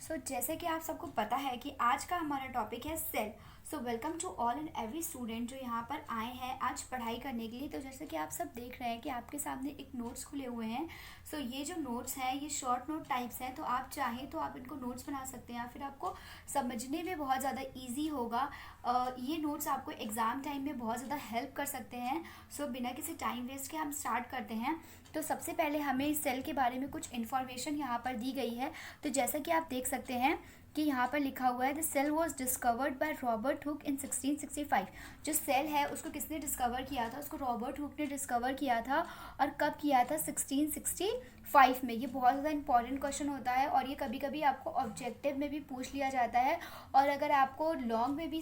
जैसे कि आप सबको पता है कि आज का हमारा टॉपिक है cell. Welcome to all and every student जो यहाँ पर आए हैं आज पढ़ाई करने के लिए। तो जैसे कि आप सब देख रहे हैं कि आपके सामने एक नोट्स खुले हुए हैं। ये जो नोट्स हैं ये शॉर्ट नोट टाइप्स हैं, तो आप चाहें तो आप इनको नोट्स बना सकते हैं या फिर आपको समझने में बहुत ज़्यादा ईजी होगा। ये नोट्स आपको एग्ज़ाम टाइम में बहुत ज़्यादा हेल्प कर सकते हैं। बिना किसी टाइम वेस्ट के हम स्टार्ट करते हैं। तो सबसे पहले हमें इस सेल के बारे में कुछ इन्फॉर्मेशन यहाँ पर दी गई है। तो जैसा कि आप देख सकते हैं कि यहाँ पर लिखा हुआ है the cell was discovered by Robert Hooke in 1665। जो सेल है उसको किसने डिस्कवर किया था? उसको रॉबर्ट हुक ने डिस्कवर किया था। और कब किया था? 1665 में। ये बहुत ज़्यादा इंपॉर्टेंट क्वेश्चन होता है और ये कभी कभी आपको ऑब्जेक्टिव में भी पूछ लिया जाता है। और अगर आपको लॉन्ग में भी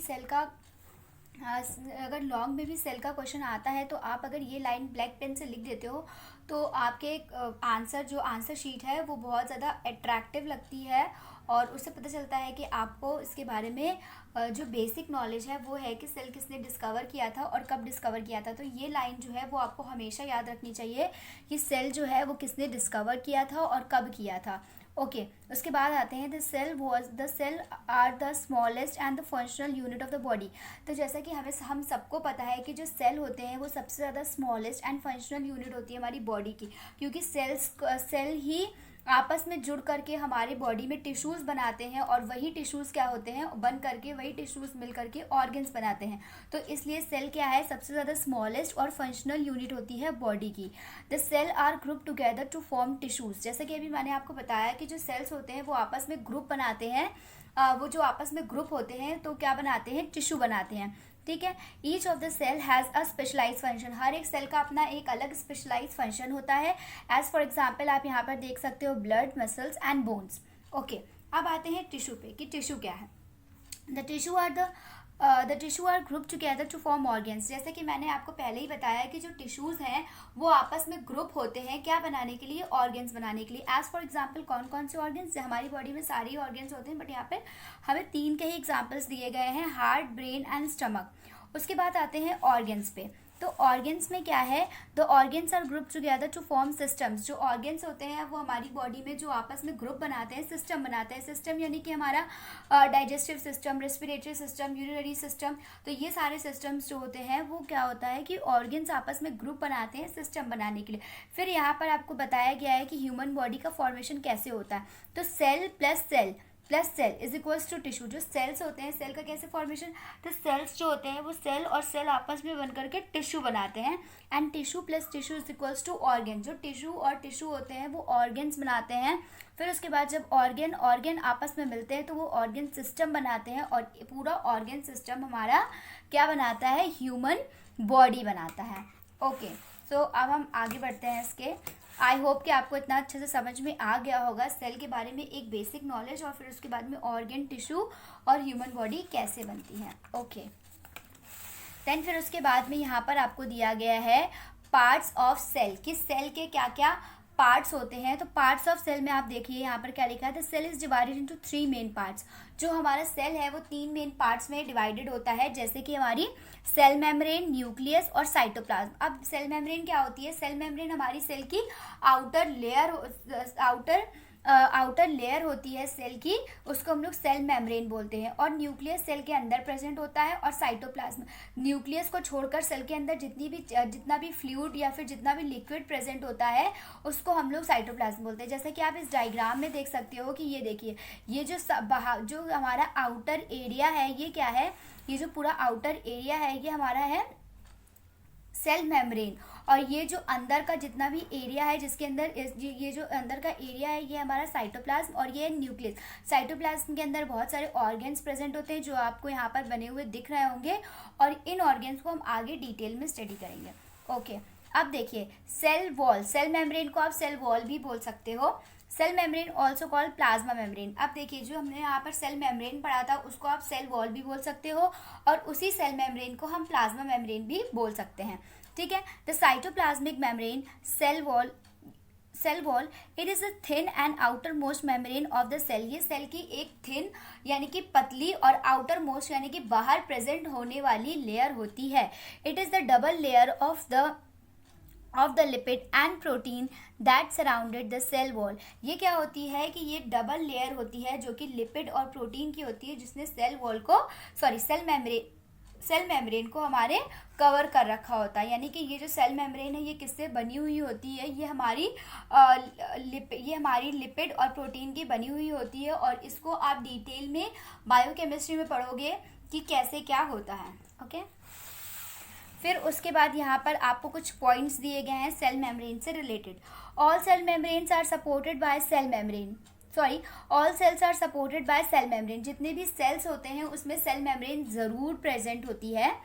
सेल का क्वेश्चन आता है तो आप अगर ये लाइन ब्लैक पेन से लिख देते हो तो आपके आंसर शीट है वो बहुत ज़्यादा अट्रैक्टिव लगती है। और उससे पता चलता है कि आपको इसके बारे में जो बेसिक नॉलेज है वो है कि सेल किसने डिस्कवर किया था और कब डिस्कवर किया था। तो ये लाइन जो है वो आपको हमेशा याद रखनी चाहिए कि सेल जो है वो किसने डिस्कवर किया था और कब किया था। ओके उसके बाद आते हैं the cell are the smallest and the functional unit of the body. तो जैसा कि हम सबको पता है कि जो सेल होते हैं वो सबसे ज़्यादा स्मॉलेस्ट एंड फंक्शनल यूनिट होती है हमारी बॉडी की, क्योंकि सेल ही आपस में जुड़ करके हमारी बॉडी में टिश्यूज़ बनाते हैं और वही टिश्यूज़ क्या होते हैं बन करके वही टिश्यूज़ मिल करके ऑर्गन्स बनाते हैं। तो इसलिए सेल क्या है? सबसे ज़्यादा स्मॉलेस्ट और फंक्शनल यूनिट होती है बॉडी की। The cell are group together to form tissues. जैसे कि अभी मैंने आपको बताया कि जो सेल्स होते हैं वो आपस में ग्रुप बनाते हैं। वो जो आपस में ग्रुप होते हैं तो क्या बनाते हैं? टिश्यू बनाते हैं। ठीक है। Each of the cell has a specialize function. हर एक सेल का अपना एक अलग स्पेशलाइज फंक्शन होता है। एज फॉर एग्जाम्पल आप यहाँ पर देख सकते हो blood, muscles and bones. Okay अब आते हैं टिश्यू पे कि टिश्यू क्या है। The tissue are group together to form organs. जैसे कि मैंने आपको पहले ही बताया कि जो टिश्यूज़ हैं वो आपस में ग्रुप होते हैं क्या बनाने के लिए? ऑर्गन्स बनाने के लिए। एज फॉर एग्जाम्पल कौन कौन से ऑर्गन्स? हमारी बॉडी में सारी ऑर्गन्स होते हैं बट यहाँ पे हमें 3 के ही एग्जाम्पल्स दिए गए हैं, हार्ट, ब्रेन एंड स्टमक। उसके बाद आते हैं ऑर्गन्स पे। तो ऑर्गन्स में क्या है? The organs are group together to form systems. जो ऑर्गन्स होते हैं वो हमारी बॉडी में जो आपस में ग्रुप बनाते हैं, सिस्टम बनाते हैं। सिस्टम यानी कि हमारा digestive system, respiratory system, urinary system. तो ये सारे सिस्टम्स जो होते हैं वो क्या होता है कि ऑर्गन्स आपस में ग्रुप बनाते हैं सिस्टम बनाने के लिए। फिर यहाँ पर आपको बताया गया है कि ह्यूमन बॉडी का फॉर्मेशन कैसे होता है। तो cell plus cell is equals to tissue. जो सेल्स होते हैं सेल का कैसे फॉर्मेशन? तो सेल्स जो होते हैं वो सेल और सेल आपस में बन करके टिश्यू बनाते हैं। And tissue plus tissue is equals to organ. जो टिश्यू और टिश्यू होते हैं वो ऑर्गन्स बनाते हैं। फिर उसके बाद जब ऑर्गन आपस में मिलते हैं तो वो ऑर्गन सिस्टम बनाते हैं और पूरा ऑर्गन सिस्टम हमारा क्या बनाता है? ह्यूमन बॉडी बनाता है। ओके अब हम आगे बढ़ते हैं इसके। आई होप कि आपको इतना अच्छे से समझ में आ गया होगा सेल के बारे में एक बेसिक नॉलेज और फिर उसके बाद में ऑर्गन, टिश्यू और ह्यूमन बॉडी कैसे बनती है। ओके देन फिर उसके बाद में यहाँ पर आपको दिया गया है पार्ट्स ऑफ सेल कि सेल के क्या क्या पार्ट्स होते हैं। तो पार्ट्स ऑफ सेल में आप देखिए यहाँ पर क्या लिखा है? The cell is divided into 3 main parts. जो हमारा सेल है वो 3 मेन पार्ट्स में डिवाइडेड होता है, जैसे कि हमारी सेल मेम्ब्रेन, न्यूक्लियस और साइटोप्लाज्म। अब सेल मेम्ब्रेन क्या होती है? सेल मेम्ब्रेन हमारी सेल की आउटर लेयर होती है सेल की, उसको हम लोग सेल मेम्ब्रेन बोलते हैं। और न्यूक्लियस सेल के अंदर प्रेजेंट होता है और साइटोप्लाज्म। न्यूक्लियस को छोड़कर सेल के अंदर जितना भी फ्लूइड या फिर जितना भी लिक्विड प्रेजेंट होता है उसको हम लोग साइटोप्लाज्म बोलते हैं। जैसे कि आप इस डायग्राम में देख सकते हो कि ये देखिए ये जो हमारा आउटर एरिया है ये क्या है? ये जो पूरा आउटर एरिया है ये हमारा है सेल मेम्ब्रेन। और ये जो अंदर का जितना भी एरिया है जिसके अंदर ये जो अंदर का एरिया है ये हमारा साइटोप्लाज्म और ये न्यूक्लियस। साइटोप्लाज्म के अंदर बहुत सारे ऑर्गन्स प्रेजेंट होते हैं जो आपको यहाँ पर बने हुए दिख रहे होंगे और इन ऑर्गन्स को हम आगे डिटेल में स्टडी करेंगे। ओके अब देखिए सेल वॉल। सेल मेम्ब्रेन को आप सेल वॉल भी बोल सकते हो। Cell membrane also called plasma membrane. अब देखिए जो हमने यहाँ पर सेल मेम्ब्रेन पढ़ा था उसको आप सेल वॉल भी बोल सकते हो और उसी सेल मेम्ब्रेन को हम प्लाज्मा मेम्ब्रेन भी बोल सकते हैं। ठीक है। The cytoplasmic membrane cell wall it is a thin and outermost membrane of the cell. ये सेल की एक थिन यानी कि पतली और आउटर मोस्ट यानी कि बाहर प्रेजेंट होने वाली लेयर होती है। It is the double layer of the of the lipid and protein that surrounded the cell wall. ये क्या होती है कि ये डबल लेयर होती है जो कि लिपिड और प्रोटीन की होती है, जिसने सेल वॉल को सेल मेम्ब्रेन को हमारे कवर कर रखा होता है। यानी कि ये जो सेल मेम्ब्रेन है ये किससे बनी हुई होती है, ये हमारी लिपिड और प्रोटीन की बनी हुई होती है, और इसको आप डिटेल में बायोकेमिस्ट्री में पढ़ोगे कि कैसे क्या होता है। ओके, फिर उसके बाद यहाँ पर आपको कुछ पॉइंट्स दिए गए हैं सेल मेम्ब्रेन से related. All cell membranes are supported by cell membrane, all cells are supported by cell membrane. जितने भी सेल्स होते हैं उसमें सेल मेम्ब्रेन जरूर प्रेजेंट होती है।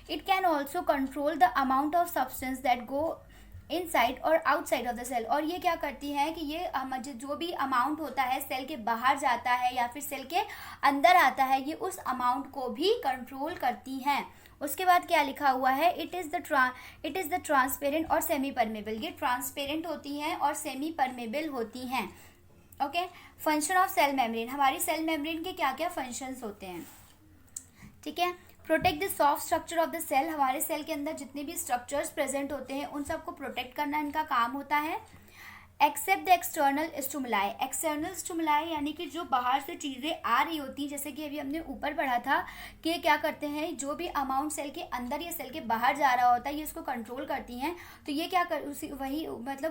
It can also control the amount of substance that go inside और outside of the cell. और ये क्या करती है कि ये जो भी अमाउंट होता है सेल के बाहर जाता है या फिर सेल के अंदर आता है, ये उस अमाउंट को भी कंट्रोल करती हैं। उसके बाद क्या लिखा हुआ है, इट इज़ द ट्रांसपेरेंट और सेमी परमेबल। ये ट्रांसपेरेंट होती हैं और सेमी परमेबल होती हैं। Okay, function of cell membrane, हमारी सेल मेम्ब्रेन के क्या क्या फंक्शंस होते हैं। ठीक है, protect the soft structure of the cell, हमारे सेल के अंदर जितने भी स्ट्रक्चर्स प्रेजेंट होते हैं उन सबको प्रोटेक्ट करना इनका काम होता है। Accept the external stimuli, external stimuli यानी कि जो बाहर से चीज़ें आ रही होती हैं, जैसे कि अभी हमने ऊपर पढ़ा था कि ये क्या करते हैं, जो भी अमाउंट सेल के अंदर या सेल के बाहर जा रहा होता है ये इसको कंट्रोल करती हैं। तो ये क्या कर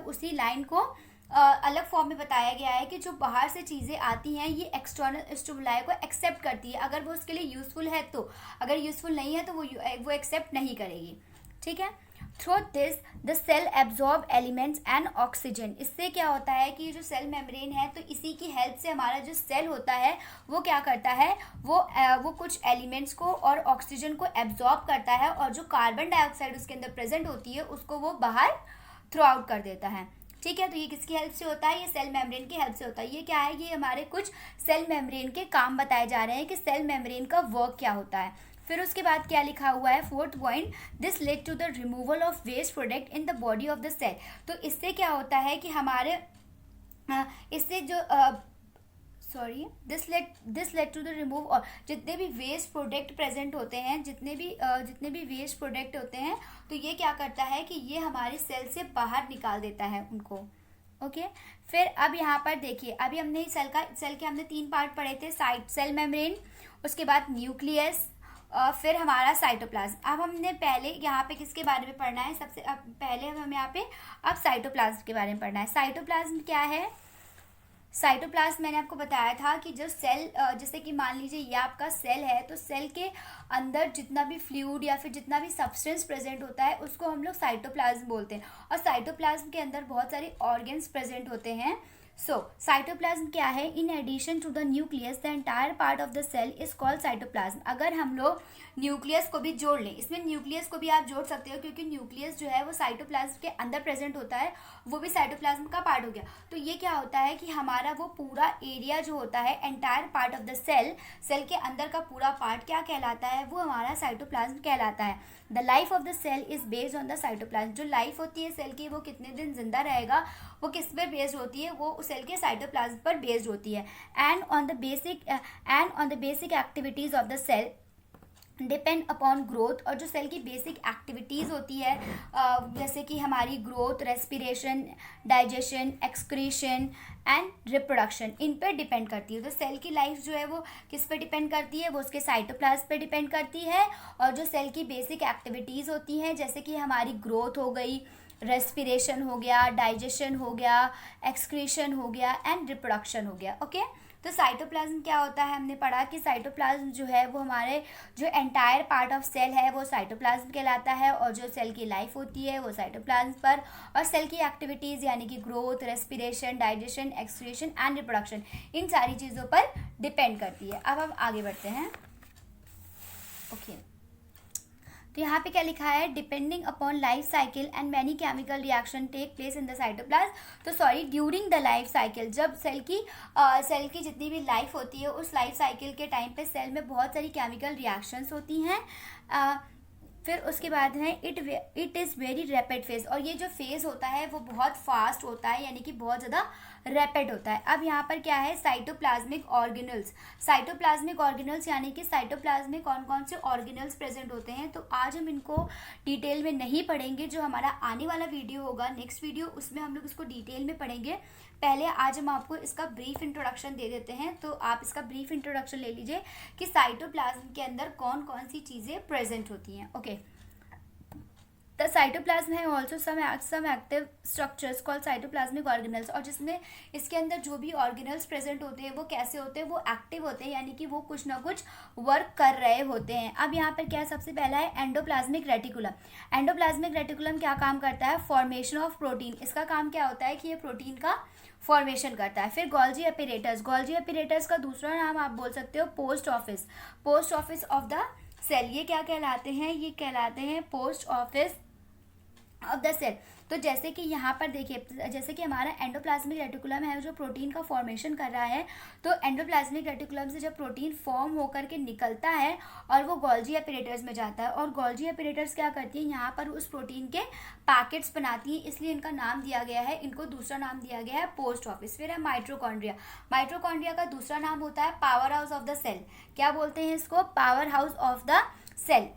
उसी लाइन को अलग फॉर्म में बताया गया है कि जो बाहर से चीज़ें आती हैं ये एक्सटर्नल स्टिमुलाई को एक्सेप्ट करती है, अगर वो उसके लिए यूज़फुल है तो, अगर यूज़फुल नहीं है तो वो एक्सेप्ट नहीं करेगी। ठीक है, through this the cell absorb elements and oxygen. इससे क्या होता है कि जो सेल मेम्ब्रेन है तो इसी की हेल्प से हमारा जो सेल होता है वो क्या करता है, वो कुछ एलिमेंट्स को और ऑक्सीजन को एब्जॉर्ब करता है, और जो कार्बन डाइऑक्साइड उसके अंदर प्रेजेंट होती है उसको वो बाहर थ्रो आउट कर देता है। ठीक है, तो ये किसकी हेल्प से होता है, ये सेल मेम्ब्रेन की हेल्प से होता है। ये क्या है, ये हमारे कुछ सेल मेम्ब्रेन के काम बताए जा रहे हैं कि सेल मेम्ब्रेन का वर्क क्या होता है। फिर उसके बाद क्या लिखा हुआ है, fourth point, this led to the removal of waste product in the body of the cell. तो इससे क्या होता है कि हमारे इससे जो this led to the remove, और जितने भी वेस्ट प्रोडक्ट प्रेजेंट होते हैं, जितने भी वेस्ट प्रोडक्ट होते हैं, तो ये क्या करता है कि ये हमारे सेल से बाहर निकाल देता है उनको। ओके, फिर अब यहाँ पर देखिए, अभी हमने सेल के हमने 3 पार्ट पढ़े थे, सेल मेम्ब्रेन, उसके बाद न्यूक्लियस, फिर हमारा साइटोप्लाज्म। अब हमने पहले यहाँ पे किसके बारे में पढ़ना है, सबसे पहले हम यहाँ पे अब साइटोप्लाज्म के बारे में पढ़ना है। साइटोप्लाज्म क्या है, साइटोप्लाज्म मैंने आपको बताया था कि जो सेल, जैसे कि मान लीजिए ये आपका सेल है, तो सेल के अंदर जितना भी फ्लूइड या फिर जितना भी सब्सटेंस प्रेजेंट होता है उसको हम लोग साइटोप्लाज्म बोलते हैं। और साइटोप्लाज्म के अंदर बहुत सारे ऑर्गन्स प्रेजेंट होते हैं। साइटोप्लाज्म क्या है, in addition to the nucleus the entire part of the cell is called cytoplasm. अगर हम लोग न्यूक्लियस को भी जोड़ लें, इसमें न्यूक्लियस को भी आप जोड़ सकते हो क्योंकि न्यूक्लियस जो है वो साइटोप्लाज्म के अंदर प्रेजेंट होता है, वो भी साइटोप्लाज्म का पार्ट हो गया। तो ये क्या होता है कि हमारा वो पूरा एरिया जो होता है, entire part of the cell के अंदर का पूरा पार्ट क्या कहलाता है, वो हमारा साइटोप्लाज्म कहलाता है। The life of the cell is based on the cytoplasm. जो लाइफ होती है सेल की, वो कितने दिन जिंदा रहेगा, वो किस पर बेस्ड होती है, वो सेल के साइटोप्लाज्म पर बेस्ड होती है। And on the basic activities of the cell depend upon growth. और जो सेल की बेसिक एक्टिविटीज़ होती है, जैसे कि हमारी growth, respiration, digestion, excretion and reproduction, इन पर डिपेंड करती है। तो सेल की लाइफ जो है वो किस पे डिपेंड करती है, वो उसके साइटोप्लाज्म पे डिपेंड करती है। और जो सेल की बेसिक एक्टिविटीज़ होती हैं, जैसे कि हमारी ग्रोथ हो गई, रेस्पिरेशन हो गया, डाइजेशन हो गया, एक्सक्रीशन हो गया एंड रिप्रोडक्शन हो गया। ओके, तो साइटोप्लाज्म क्या होता है, हमने पढ़ा कि साइटोप्लाज्म जो है वो हमारे जो एंटायर पार्ट ऑफ सेल है वो साइटोप्लाज्म कहलाता है, और जो सेल की लाइफ होती है वो साइटोप्लाज्म पर, और सेल की एक्टिविटीज़ यानी कि growth, respiration, digestion, excretion and reproduction, इन सारी चीज़ों पर डिपेंड करती है। अब हम आगे बढ़ते हैं। ओके, तो यहाँ पे क्या लिखा है, depending upon life cycle and many chemical reaction take place in the cytoplasm. तो ड्यूरिंग द लाइफ साइकिल, जब सेल की जितनी भी लाइफ होती है उस लाइफ साइकिल के टाइम पे सेल में बहुत सारी केमिकल रिएक्शंस होती हैं। फिर उसके बाद है it is very rapid phase, और ये जो फेज़ होता है वो बहुत फास्ट होता है, यानी कि बहुत ज़्यादा रैपिड होता है। अब यहाँ पर क्या है, साइटोप्लाज्मिक ऑर्गेनल्स। साइटोप्लाज्मिक ऑर्गेनल्स यानी कि साइटोप्लाज्म में कौन कौन से ऑर्गेनल्स प्रेजेंट होते हैं, तो आज हम इनको डिटेल में नहीं पढ़ेंगे। जो हमारा आने वाला वीडियो होगा, नेक्स्ट वीडियो, उसमें हम लोग इसको डिटेल में पढ़ेंगे। पहले आज हम आपको इसका ब्रीफ इंट्रोडक्शन दे देते हैं, तो आप इसका ब्रीफ इंट्रोडक्शन ले लीजिए कि साइटोप्लाज्म के अंदर कौन कौन सी चीज़ें प्रेजेंट होती हैं। ओके, द साइटोप्लाज्म है also some active structures called cytoplasmic organelles. और जिसमें इसके अंदर जो भी ऑर्गेनल्स प्रेजेंट होते हैं वो कैसे होते हैं, वो एक्टिव होते हैं, यानी कि वो कुछ ना कुछ वर्क कर रहे होते हैं। अब यहाँ पर क्या है, सबसे पहला है एंडोप्लाज्मिक रेटिकुलम। एंडोप्लाज्मिक रेटिकुलम क्या काम करता है, फॉर्मेशन ऑफ प्रोटीन। इसका काम क्या होता है कि ये प्रोटीन का फॉर्मेशन करता है। फिर गोल्जी एपिरेटस। गोल्जी एपिरेटस का दूसरा नाम आप बोल सकते हो post office. Post office of the cell, ये क्या कहलाते हैं, ये कहलाते हैं post office of the cell. तो जैसे कि यहाँ पर देखिए, जैसे कि हमारा एंडोप्लाज्मिक रेटिकुलम है जो प्रोटीन का फॉर्मेशन कर रहा है, तो एंडोप्लाज्मिक रेटिकुलम से जब प्रोटीन फॉर्म होकर के निकलता है और वो गोल्जी एपिरेटस में जाता है, और गोल्जी एपिरेटस क्या करती है, यहाँ पर उस प्रोटीन के पैकेट्स बनाती है, इसलिए इनका नाम दिया गया है, इनको दूसरा नाम दिया गया है पोस्ट ऑफिस। फिर है माइटोकॉन्ड्रिया। माइटोकॉन्ड्रिया का दूसरा नाम होता है powerhouse of the cell. क्या बोलते हैं इसको, powerhouse of the cell.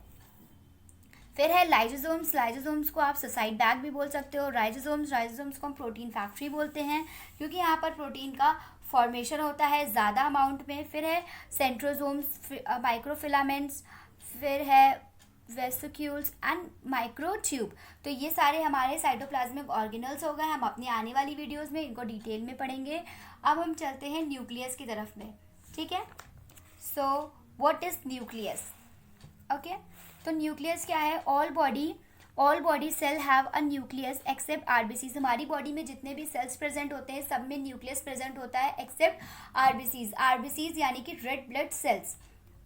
फिर है लाइजोसोम्स। लाइजोसोम्स को आप सुसाइड बैग भी बोल सकते हो। राइजोसोम्स को हम प्रोटीन फैक्ट्री बोलते हैं, क्योंकि यहाँ पर प्रोटीन का फॉर्मेशन होता है ज़्यादा अमाउंट में। फिर है सेंट्रोसोम्स, माइक्रोफिलामेंट्स, फिर है वेसिक्यूल्स एंड माइक्रोट्यूब। तो ये सारे हमारे साइटोप्लाज्मिक ऑर्गेनल्स हो गए। हम अपनी आने वाली वीडियोज़ में इनको डिटेल में पढ़ेंगे। अब हम चलते हैं न्यूक्लियस की तरफ में, ठीक है। So what is nucleus, okay. तो न्यूक्लियस क्या है, all body cell have a nucleus except RBCs. हमारी बॉडी में जितने भी सेल्स प्रेजेंट होते हैं सब में न्यूक्लियस प्रेजेंट होता है एक्सेप्ट आरबीसीज। आरबीसीज यानी कि रेड ब्लड सेल्स।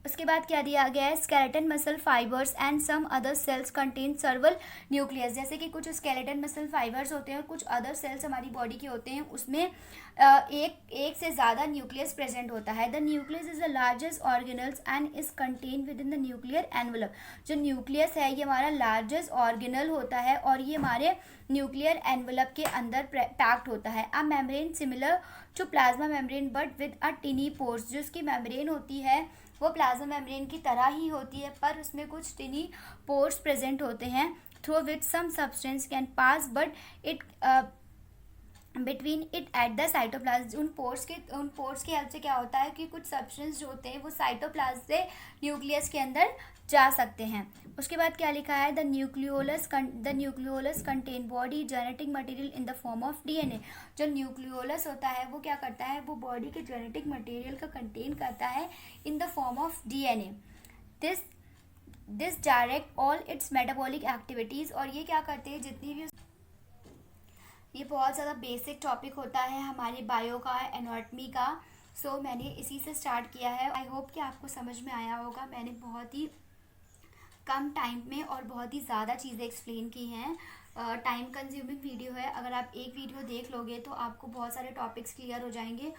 उसके बाद क्या दिया गया है, skeleton muscle fibres and some other cells contain several nucleus. जैसे कि कुछ स्केलेटन मसल फाइबर्स होते हैं और कुछ अदर सेल्स हमारी बॉडी के होते हैं, उसमें एक से ज़्यादा न्यूक्लियस प्रेजेंट होता है। The nucleus is the largest organelles and is contain with in the nuclear envelope. जो न्यूक्लियस है ये हमारा लार्जेस्ट ऑर्गेनल होता है और ये हमारे न्यूक्लियर एनवलप के अंदर पैक्ड होता है। A membrane similar to plasma membrane but with a tiny pores. जो इसकी मेम्ब्रेन होती है वो प्लाज्मा मेम्ब्रेन की तरह ही होती है, पर उसमें कुछ टिनी पोर्स प्रेजेंट होते हैं through which some substance can pass but it between it at the cytoplasm. उन पोर्स की हेल्प से क्या होता है कि कुछ सब्सटेंस जो होते हैं वो साइटोप्लाज्म से न्यूक्लियस के अंदर जा सकते हैं। उसके बाद क्या लिखा है, the nucleolus contain body genetic material in the form of DNA. जो न्यूक्लियोलस होता है वो क्या करता है, वो बॉडी के जेनेटिक मटेरियल का कंटेन करता है in the form of DNA. This direct all it's metabolic activities. और ये क्या करते हैं, जितनी भी, ये बहुत ज़्यादा बेसिक टॉपिक होता है हमारी बायो का, एनाटॉमी का। सो मैंने इसी से स्टार्ट किया है। आई होप कि आपको समझ में आया होगा। मैंने बहुत ही कम टाइम में और बहुत ही ज़्यादा चीज़ें एक्सप्लेन की हैं। टाइम कंज्यूमिंग वीडियो है, अगर आप एक वीडियो देख लोगे तो आपको बहुत सारे टॉपिक्स क्लियर हो जाएंगे।